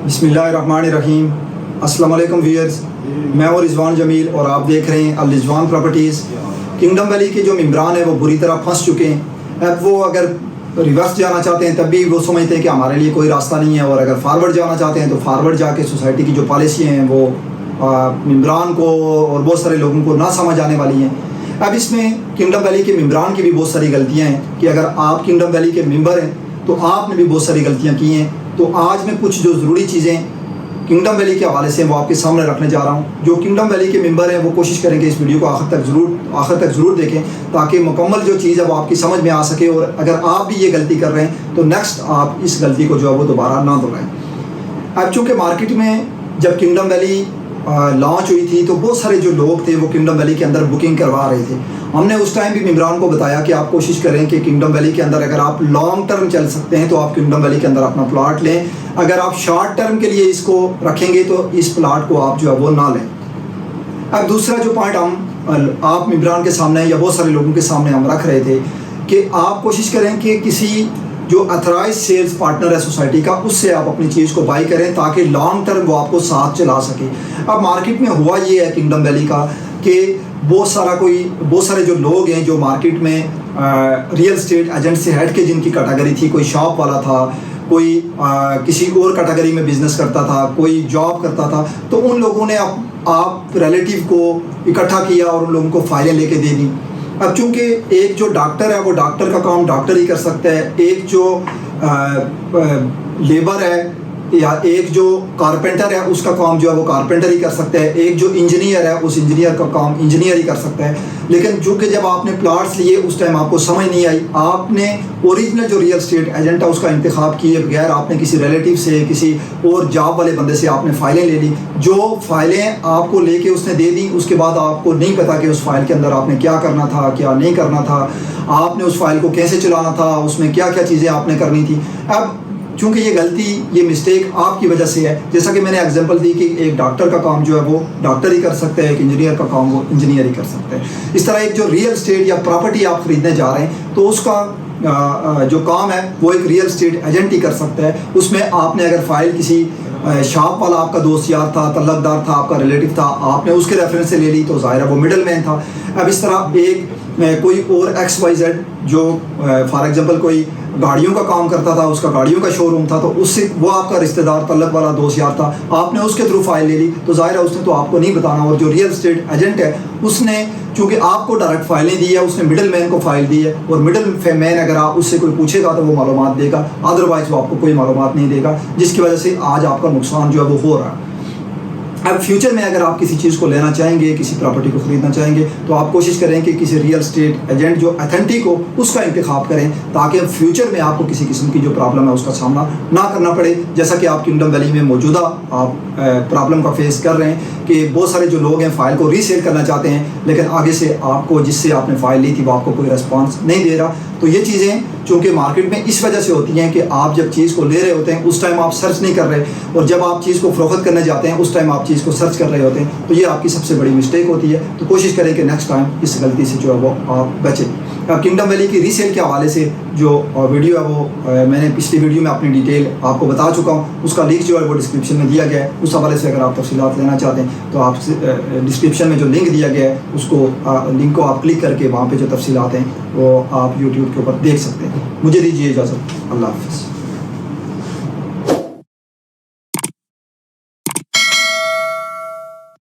बिस्मिल्लाहिर्रहमानिर्रहीम। अस्सलाम वालेकुम व्यूअर्स, मैं और रिजवान जमील और आप देख रहे हैं अल रिजवान प्रॉपर्टीज़। किंगडम वैली के जो मेंबरान हैं वो बुरी तरह फंस चुके हैं। अब वो अगर रिवर्स जाना चाहते हैं तब भी वो समझते हैं कि हमारे लिए कोई रास्ता नहीं है, और अगर फारवर्ड जाना चाहते हैं तो फारवर्ड जाके सोसाइटी की जो पॉलिसी हैं वो मेंबरान को और बहुत सारे लोगों को ना समझ आने वाली हैं। अब इसमें किंगडम वैली के मेंबरान की भी बहुत सारी गलतियाँ हैं कि अगर आप किंगडम वैली के मेंबर हैं तो आपने भी बहुत सारी गलतियाँ की हैं। तो आज मैं कुछ जो ज़रूरी चीज़ें किंगडम वैली के हवाले से वो आपके सामने रखने जा रहा हूँ। जो किंगडम वैली के मेंबर हैं वो कोशिश करें कि इस वीडियो को आखिर तक ज़रूर देखें, ताकि मुकम्मल जो चीज़ है वो आपकी समझ में आ सके, और अगर आप भी ये गलती कर रहे हैं तो नेक्स्ट आप इस गलती को जो है वो दोबारा ना दोहराएं। अब चूँकि मार्केट में जब किंगडम वैली लॉन्च हुई थी तो बहुत सारे जो लोग थे वो किंगडम वैली के अंदर बुकिंग करवा रहे थे। हमने उस टाइम भी मेंबरान को बताया कि आप कोशिश करें कि किंगडम वैली के अंदर अगर आप लॉन्ग टर्म चल सकते हैं तो आप किंगडम वैली के अंदर अपना प्लाट लें। अगर आप शॉर्ट टर्म के लिए इसको रखेंगे तो इस प्लाट को आप जो है वो ना लें। अब दूसरा जो पॉइंट हम आप मेंबरान के सामने या बहुत सारे लोगों के सामने हम रख रहे थे कि आप कोशिश करें कि किसी जो अथराइज सेल्स पार्टनर है सोसाइटी का, उससे आप अपनी चीज़ को बाई करें ताकि लॉन्ग टर्म वो आपको साथ चला सके। अब मार्केट में हुआ ये है किंगडम वैली का कि बहुत सारे जो लोग हैं जो मार्केट में रियल एस्टेट एजेंट से हट के जिनकी कैटेगरी थी, कोई शॉप वाला था, कोई किसी और कैटेगरी में बिजनेस करता था, कोई जॉब करता था, तो उन लोगों ने आप रिलेटिव को इकट्ठा किया और उन लोगों को फाइलें लेके दे दी। अब चूँकि एक जो डॉक्टर है वो डॉक्टर का काम डॉक्टर ही कर सकता है, एक जो लेबर है या एक जो कारपेंटर है उसका काम जो है वो कारपेंटर ही कर सकता है, एक जो इंजीनियर है उस इंजीनियर का काम इंजीनियर ही कर सकता है। लेकिन चूँकि जब आपने प्लाट्स लिए उस टाइम आपको समझ नहीं आई, आपने ओरिजिनल जो रियल एस्टेट एजेंट है उसका इंतखाब किए बगैर आपने किसी रिलेटिव से, किसी और जॉब वाले बंदे से आपने फ़ाइलें ले ली। जो फ़ाइलें आपको लेके उसने दे दी, उसके बाद आपको नहीं पता कि उस फाइल के अंदर आपने क्या करना था, क्या नहीं करना था, आपने उस फाइल को कैसे चलाना था, उसमें क्या क्या चीज़ें आपने करनी थी। अब चूँकि ये गलती, ये मिस्टेक आपकी वजह से है, जैसा कि मैंने एग्जांपल दी कि एक डॉक्टर का काम जो है वो डॉक्टर ही कर सकते हैं, एक इंजीनियर का काम वो इंजीनियर ही कर सकते हैं। इस तरह एक जो रियल एस्टेट या प्रॉपर्टी आप ख़रीदने जा रहे हैं तो उसका जो काम है वो एक रियल एस्टेट एजेंट ही कर सकता है। उसमें आपने अगर फ़ाइल किसी शॉप वाला आपका दोस्त यार था, तल्लकदार था, आपका रिलेटिव था, आपने उसके रेफरेंस से ले ली तो ज़ाहिर है वो मिडल मैन था। अब इस तरह एक कोई और XYZ जो फॉर एग्जांपल कोई गाड़ियों का काम करता था, उसका गाड़ियों का शोरूम था, तो उससे वो आपका रिश्तेदार तल्लक वाला दोस्त यार था, आपने उसके थ्रू फाइल ले ली तो ज़ाहिर है उसने तो आपको नहीं बताना। और जो रियल एस्टेट एजेंट है उसने चूँकि आपको डायरेक्ट फाइलें दी है, उसने मिडल मैन को फाइल दी है, और मिडल मैन अगर आप उससे कोई पूछेगा तो वो मालूमात देगा, अदरवाइज़ वो आपको कोई मालूमात नहीं देगा, जिसकी वजह से आज आपका नुकसान जो है वो हो रहा है। अब फ्यूचर में अगर आप किसी चीज़ को लेना चाहेंगे, किसी प्रॉपर्टी को ख़रीदना चाहेंगे तो आप कोशिश करें कि किसी रियल एस्टेट एजेंट जो अथेंटिक हो उसका इंतखाब करें, ताकि फ्यूचर में आपको किसी किस्म की जो प्रॉब्लम है उसका सामना ना करना पड़े। जैसा कि आप किंगडम वैली में मौजूदा आप प्रॉब्लम का फेस कर रहे हैं कि बहुत सारे जो लोग हैं फ़ाइल को रीसेल करना चाहते हैं, लेकिन आगे से आपको जिससे आपने फ़ाइल ली थी वो आपको कोई रिस्पॉन्स नहीं दे रहा। तो ये चीज़ें चूँकि मार्केट में इस वजह से होती हैं कि आप जब चीज़ को ले रहे होते हैं उस टाइम आप सर्च नहीं कर रहे, और जब आप चीज़ को फ़रोख्त करने जाते हैं उस टाइम आप चीज़ को सर्च कर रहे होते हैं, तो ये आपकी सबसे बड़ी मिस्टेक होती है। तो कोशिश करें कि नेक्स्ट टाइम इस गलती से जो है वो आप बचें। किंगडम वैली की रीसेल के हवाले से जो वीडियो है वो मैंने पिछली वीडियो में अपनी डिटेल आपको बता चुका हूँ, उसका लिंक जो है वो डिस्क्रिप्शन में दिया गया है। उस हवाले से अगर आप तफसीलात लेना चाहते हैं तो आप डिस्क्रिप्शन में जो लिंक दिया गया है उसको लिंक को आप क्लिक करके वहाँ पे जो तफसीलात हैं वो आप यूट्यूब के ऊपर देख सकते हैं। मुझे दीजिए इजाज़त। अल्लाह हाफ़िज़।